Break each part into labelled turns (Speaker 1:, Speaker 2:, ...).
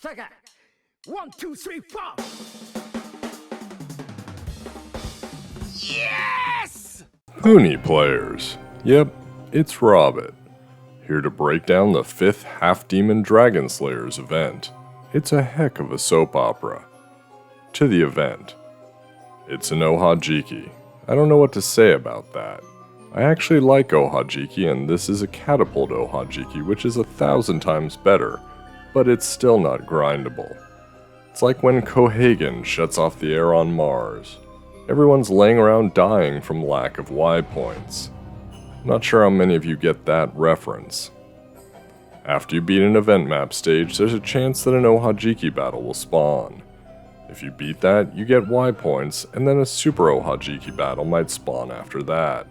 Speaker 1: Sega. 1, 2, 3, 4. Yes!
Speaker 2: Puni players. Yep, it's Robbett. Here to break down the 5th Half-demon Dragonslayers event. It's a heck of a soap opera. To the event. It's an Ohajiki. I don't know what to say about that. I actually like Ohajiki, and this is a catapult Ohajiki, which is 1,000 times better, but it's still not grindable. It's like when Cohagen shuts off the air on Mars. Everyone's laying around dying from lack of Y points. Not sure how many of you get that reference. After you beat an event map stage, there's a chance that an Ohajiki battle will spawn. If you beat that, you get Y points, and then a Super Ohajiki battle might spawn after that.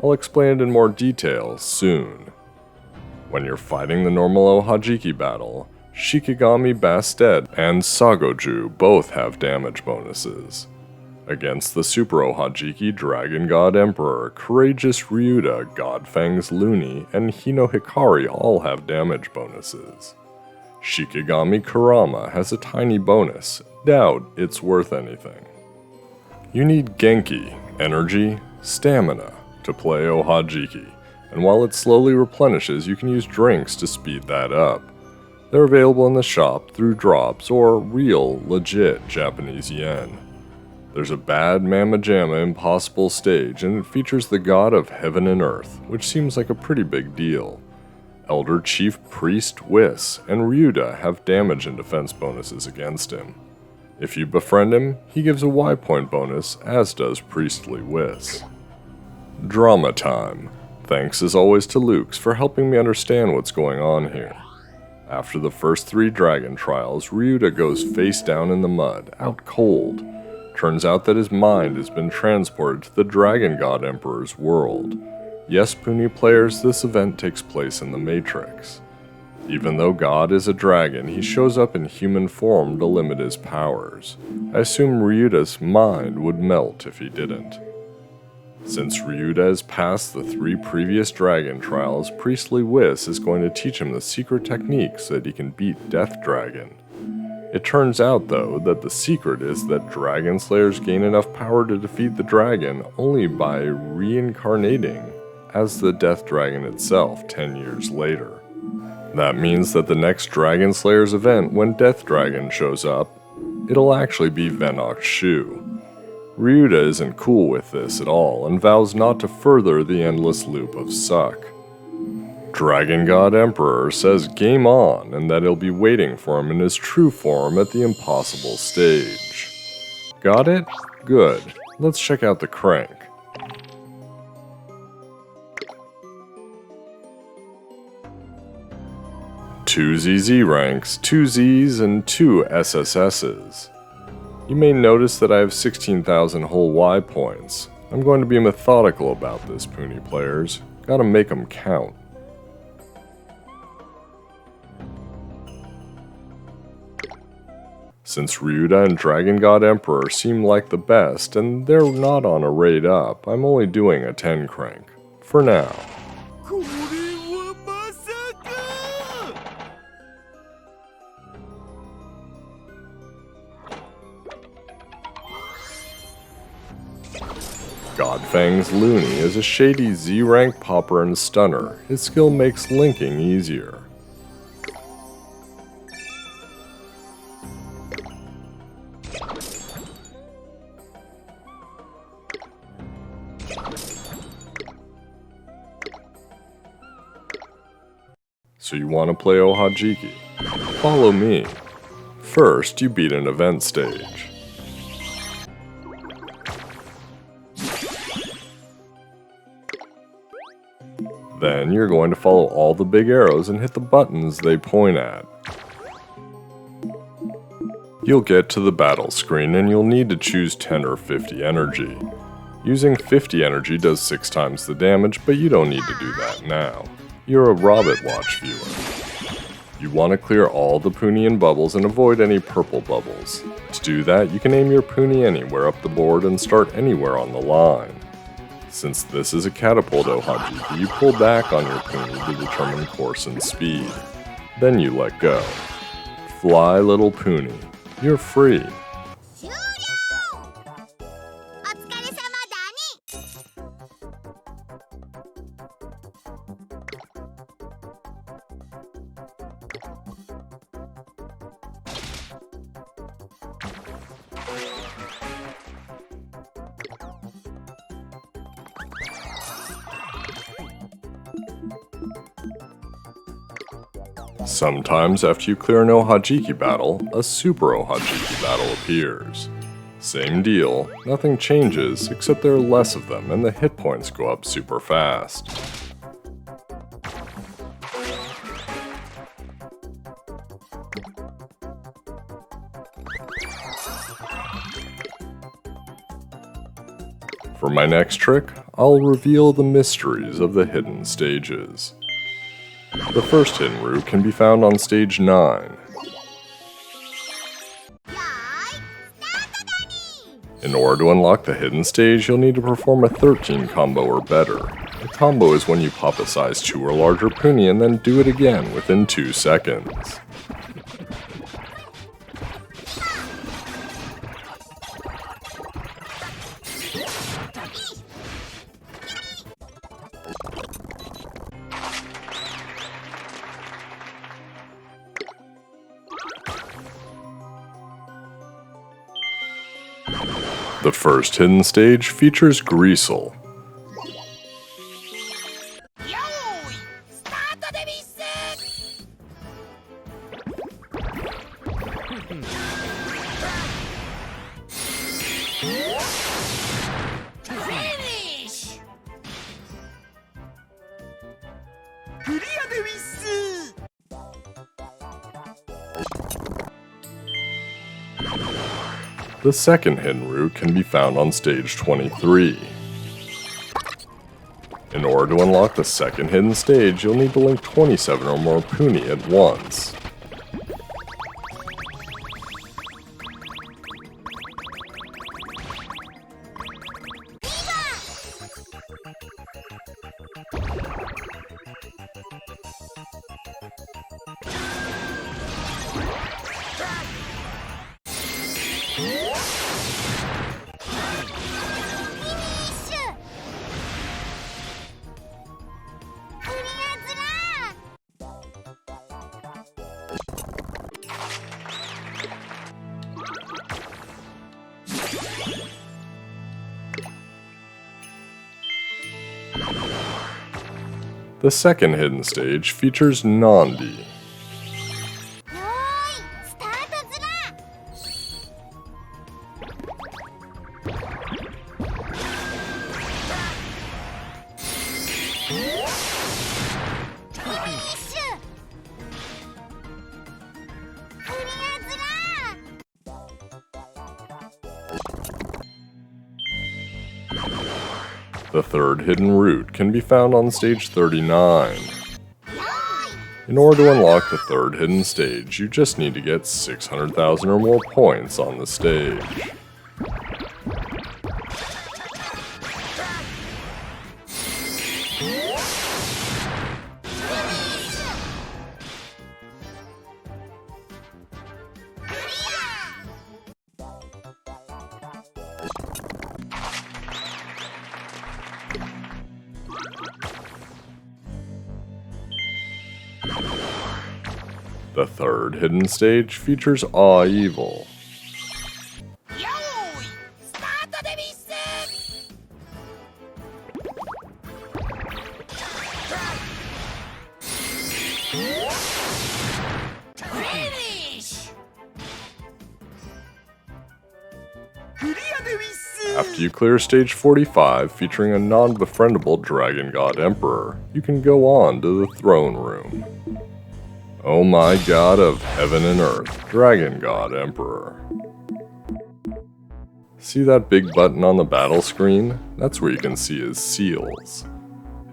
Speaker 2: I'll explain it in more detail soon. When you're fighting the normal Ohajiki battle, Shikigami Bastet and Sagojou both have damage bonuses. Against the Super Ohajiki, Dragon God Emperor, Courageous Ryuuta, God Fangs Lunie, and Hinohikari all have damage bonuses. Shikigami Kurama has a tiny bonus. Doubt it's worth anything. You need Genki, energy, stamina to play Ohajiki, and while it slowly replenishes, you can use drinks to speed that up. They're available in the shop through drops or real, legit Japanese yen. There's a bad Mamma Jamma impossible stage, and it features the god of heaven and earth, which seems like a pretty big deal. Elder Chief Priest Whis and Ryuuta have damage and defense bonuses against him. If you befriend him, he gives a Y point bonus, as does Priestly Whis. Drama time. Thanks as always to Lukes for helping me understand what's going on here. After the first 3 dragon trials, Ryuuta goes face down in the mud, out cold. Turns out that his mind has been transported to the Dragon God Emperor's world. Yes, Puni players, this event takes place in the Matrix. Even though God is a dragon, he shows up in human form to limit his powers. I assume Ryuta's mind would melt if he didn't. Since Ryuuta has passed the 3 previous dragon trials, Priestly Whis is going to teach him the secret technique so that he can beat Death Dragon. It turns out, though, that the secret is that Dragonslayers gain enough power to defeat the dragon only by reincarnating as the Death Dragon itself 10 years later. That means that the next Dragonslayers event, when Death Dragon shows up, it'll actually be Venok's Shu. Ryuuta isn't cool with this at all and vows not to further the endless loop of suck. Dragon God Emperor says game on and that he'll be waiting for him in his true form at the impossible stage. Got it? Good. Let's check out the crank. Two ZZ-ranks, 2 Zs, and 2 SSSs. You may notice that I have 16,000 whole Y points. I'm going to be methodical about this, Puni players. Gotta make them count. Since Ryuuta and Dragon God Emperor seem like the best, and they're not on a raid up, I'm only doing a 10 crank. For now. God Fangs Lunie is a shady Z-rank popper and stunner. His skill makes linking easier. So you want to play Ohajiki? Follow me. First, you beat an event stage. Then you're going to follow all the big arrows and hit the buttons they point at. You'll get to the battle screen and you'll need to choose 10 or 50 energy. Using 50 energy does 6 times the damage, but you don't need to do that now. You're a Robbett Watch viewer. You want to clear all the Punian bubbles and avoid any purple bubbles. To do that, you can aim your Puni anywhere up the board and start anywhere on the line. Since this is a catapult Ohajiki, you pull back on your Puni to determine course and speed. Then you let go. Fly, little Puni. You're free.
Speaker 3: 終了。お疲れ様だに。
Speaker 2: Sometimes after you clear an Ohajiki battle, a Super Ohajiki battle appears. Same deal, nothing changes except there are less of them and the hit points go up super fast. For my next trick, I'll reveal the mysteries of the hidden stages. The first hidden route can be found on stage 9. In order to unlock the hidden stage, you'll need to perform a 13 combo or better. A combo is when you pop a size 2 or larger Puni and then do it again within 2 seconds. The first hidden stage features Greasel. The second hidden route can be found on stage 23. In order to unlock the second hidden stage, you'll need to link 27 or more Puni at once. The second hidden stage features Nandi. The third hidden route can be found on stage 39. In order to unlock the third hidden stage, you just need to get 600,000 or more points on the stage. The third hidden stage features Awe Evil. After you clear stage 45, featuring a non-befriendable Dragon God Emperor, you can go on to the throne room. Oh my god of heaven and earth, Dragon God Emperor. See that big button on the battle screen? That's where you can see his seals.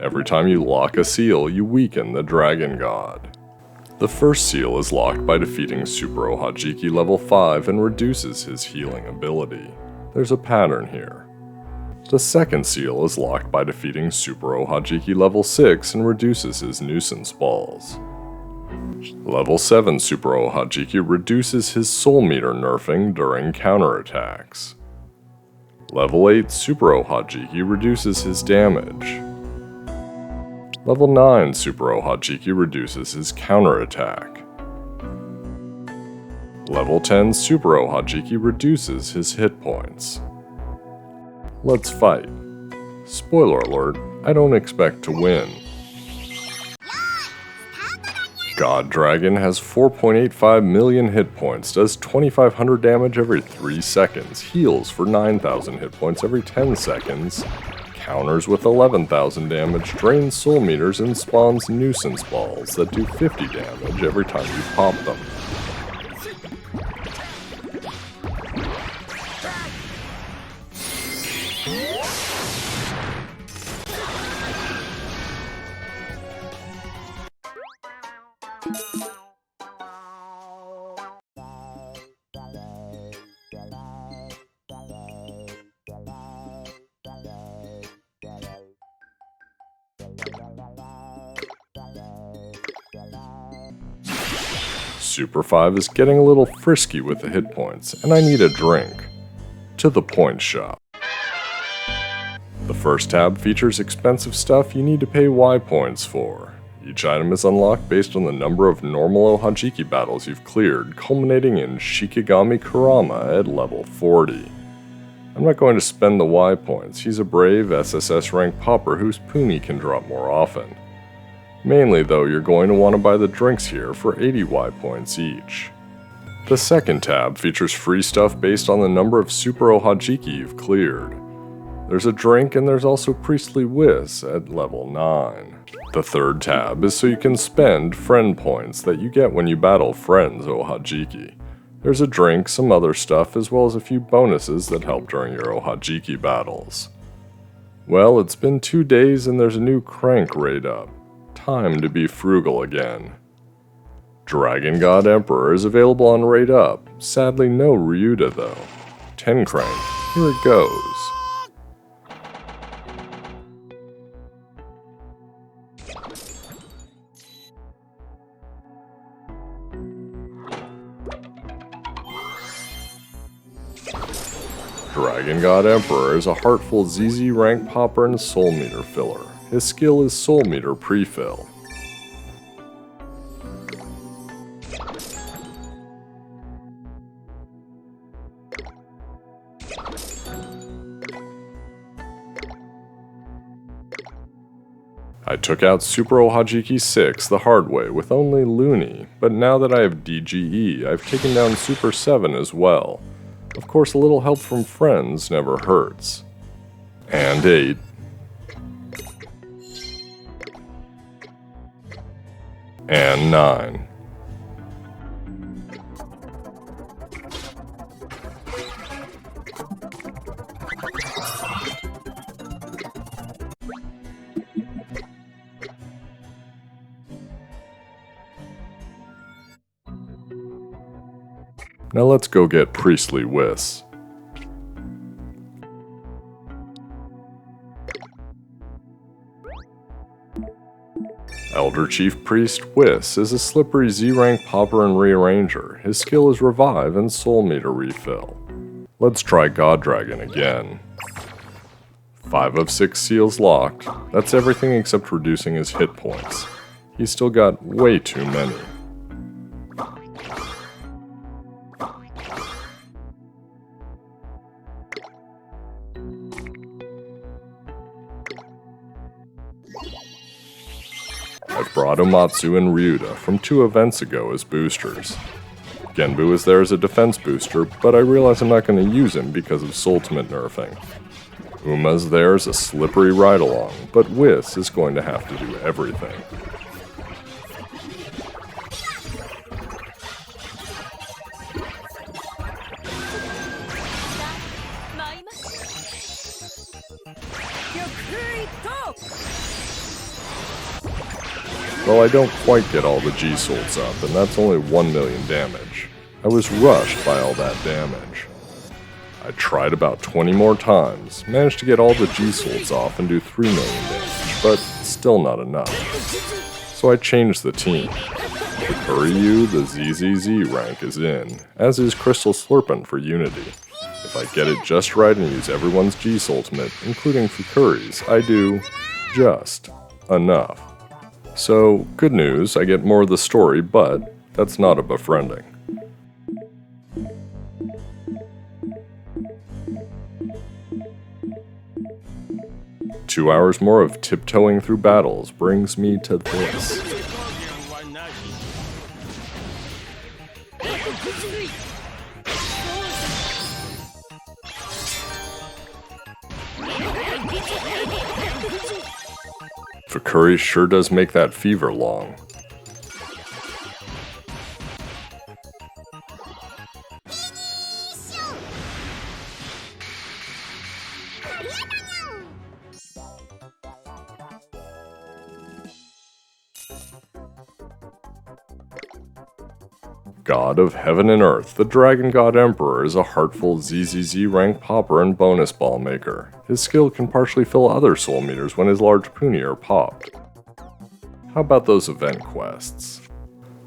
Speaker 2: Every time you lock a seal, you weaken the Dragon God. The first seal is locked by defeating Super Ohajiki level 5 and reduces his healing ability. There's a pattern here. The second seal is locked by defeating Super Ohajiki level 6 and reduces his nuisance balls. Level 7 Super Ohajiki reduces his soul meter nerfing during counterattacks. Level 8 Super Ohajiki reduces his damage. Level 9 Super Ohajiki reduces his counterattack. Level 10 Super Ohajiki reduces his hit points. Let's fight. Spoiler alert, I don't expect to win. God Dragon has 4.85 million hit points, does 2500 damage every 3 seconds, heals for 9000 hit points every 10 seconds, counters with 11,000 damage, drains soul meters, and spawns nuisance balls that do 50 damage every time you pop them. Super 5 is getting a little frisky with the hit points, and I need a drink. To the point shop. The first tab features expensive stuff you need to pay Y points for. Each item is unlocked based on the number of normal Ohajiki battles you've cleared, culminating in Shikigami Kurama at level 40. I'm not going to spend the Y points, he's a brave SSS-rank popper whose Puni can drop more often. Mainly though, you're going to want to buy the drinks here for 80 Y points each. The second tab features free stuff based on the number of Super Ohajiki you've cleared. There's a drink and there's also Priestly Whis at level 9. The third tab is so you can spend friend points that you get when you battle friends Ohajiki. There's a drink, some other stuff, as well as a few bonuses that help during your Ohajiki battles. Well, it's been 2 days and there's a new crank raid up. Time to be frugal again. Dragon God Emperor is available on Raid Up. Sadly no Ryuuta though. 10 crank. Here it goes. Dragon God Emperor is a heartful ZZ-rank popper and soul meter filler. His skill is soul meter pre-fill. I took out Super Ohajiki 6 the hard way with only Lunie, but now that I have DGE, I've taken down Super 7 as well. Of course, a little help from friends never hurts. And 8. And 9. Now let's go get Priestly Whis. Elder Chief Priest Whis is a slippery Z-rank popper and rearranger. His skill is revive and soul meter refill. Let's try God Dragon again. 5 of 6 seals locked. That's everything except reducing his hit points. He's still got way too many. I've brought Omatsu and Ryuuta from 2 events ago as boosters. Genbu is there as a defense booster, but I realize I'm not going to use him because of Soultimate nerfing. Uma's there as a slippery ride-along, but Whis is going to have to do everything. Well, I don't quite get all the G-Souls up, and that's only 1 million damage. I was rushed by all that damage. I tried about 20 more times, managed to get all the G-Souls off and do 3 million damage, but still not enough. So I changed the team. For Ryu, the ZZZ-rank is in, as is Crystal Slurpin for Unity. If I get it just right and use everyone's G's ultimate, including Fukuri's, I do just enough. So, good news, I get more of the story, but that's not a befriending. Two hours more of tiptoeing through battles brings me to this. Fukuri sure does make that fever long. God of Heaven and Earth, the Dragon God Emperor is a heartful ZZZ-rank popper and bonus ball maker. His skill can partially fill other soul meters when his large puni are popped. How about those event quests?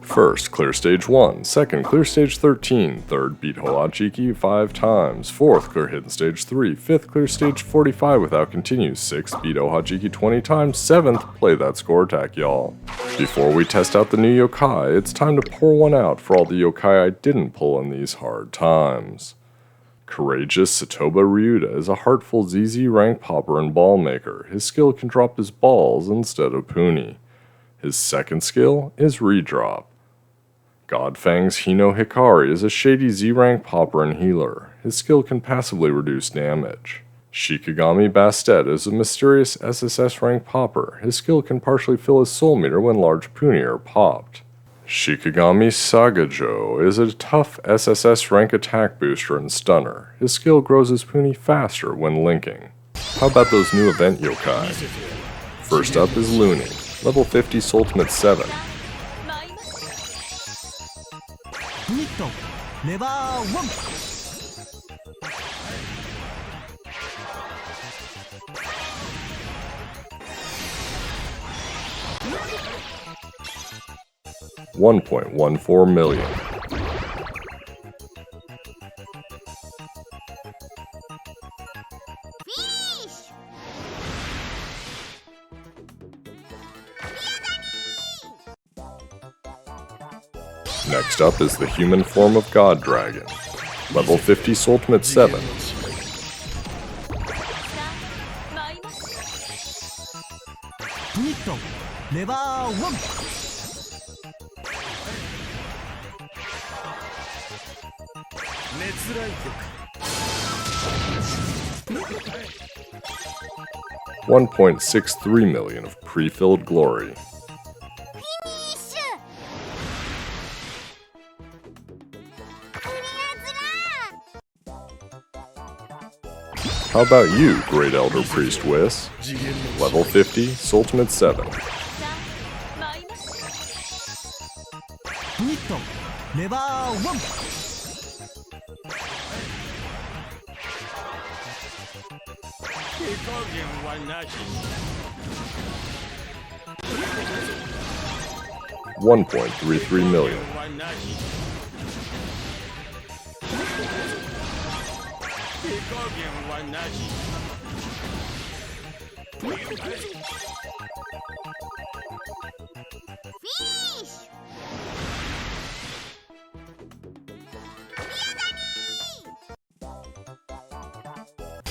Speaker 2: First, clear stage 1. Second, clear stage 13. Third, beat Ohajiki 5 times. Fourth, clear hidden stage 3. Fifth, clear stage 45 without continues. Sixth, beat Ohajiki 20 times. Seventh, play that score attack, y'all. Before we test out the new yokai, it's time to pour one out for all the yokai I didn't pull in these hard times. Courageous Satoba Ryuuta is a heartful ZZ-rank popper and ball maker. His skill can drop his balls instead of puni. His second skill is redrop. God Fangs Hinohikari is a shady Z-rank popper and healer. His skill can passively reduce damage. Shikigami Bastet is a mysterious SSS-rank popper. His skill can partially fill his soul meter when large puni are popped. Shikigami Sagojou is a tough SSS-rank attack booster and stunner. His skill grows his puni faster when linking. How about those new event yokai? First up is Lunie, level 50 Ultimate 7. $1.14 million. Next up is the human form of God Dragon, level 50 Ultimate 7. $1.63 million of pre-filled glory. How about you, Great Elder Priest Whis? Level 50, Ultimate 7. $1.33 million.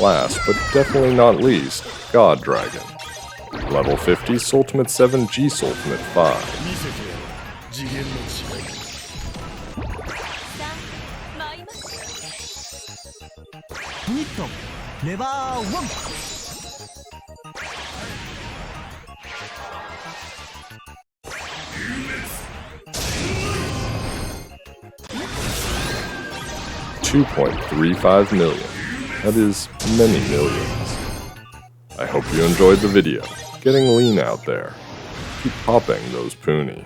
Speaker 2: Last, but definitely not least, God Dragon. Level 50, Ultimate 7, G Ultimate 5. $2.35 million. That is many millions. I hope you enjoyed the video. Getting lean out there. Keep popping those puni.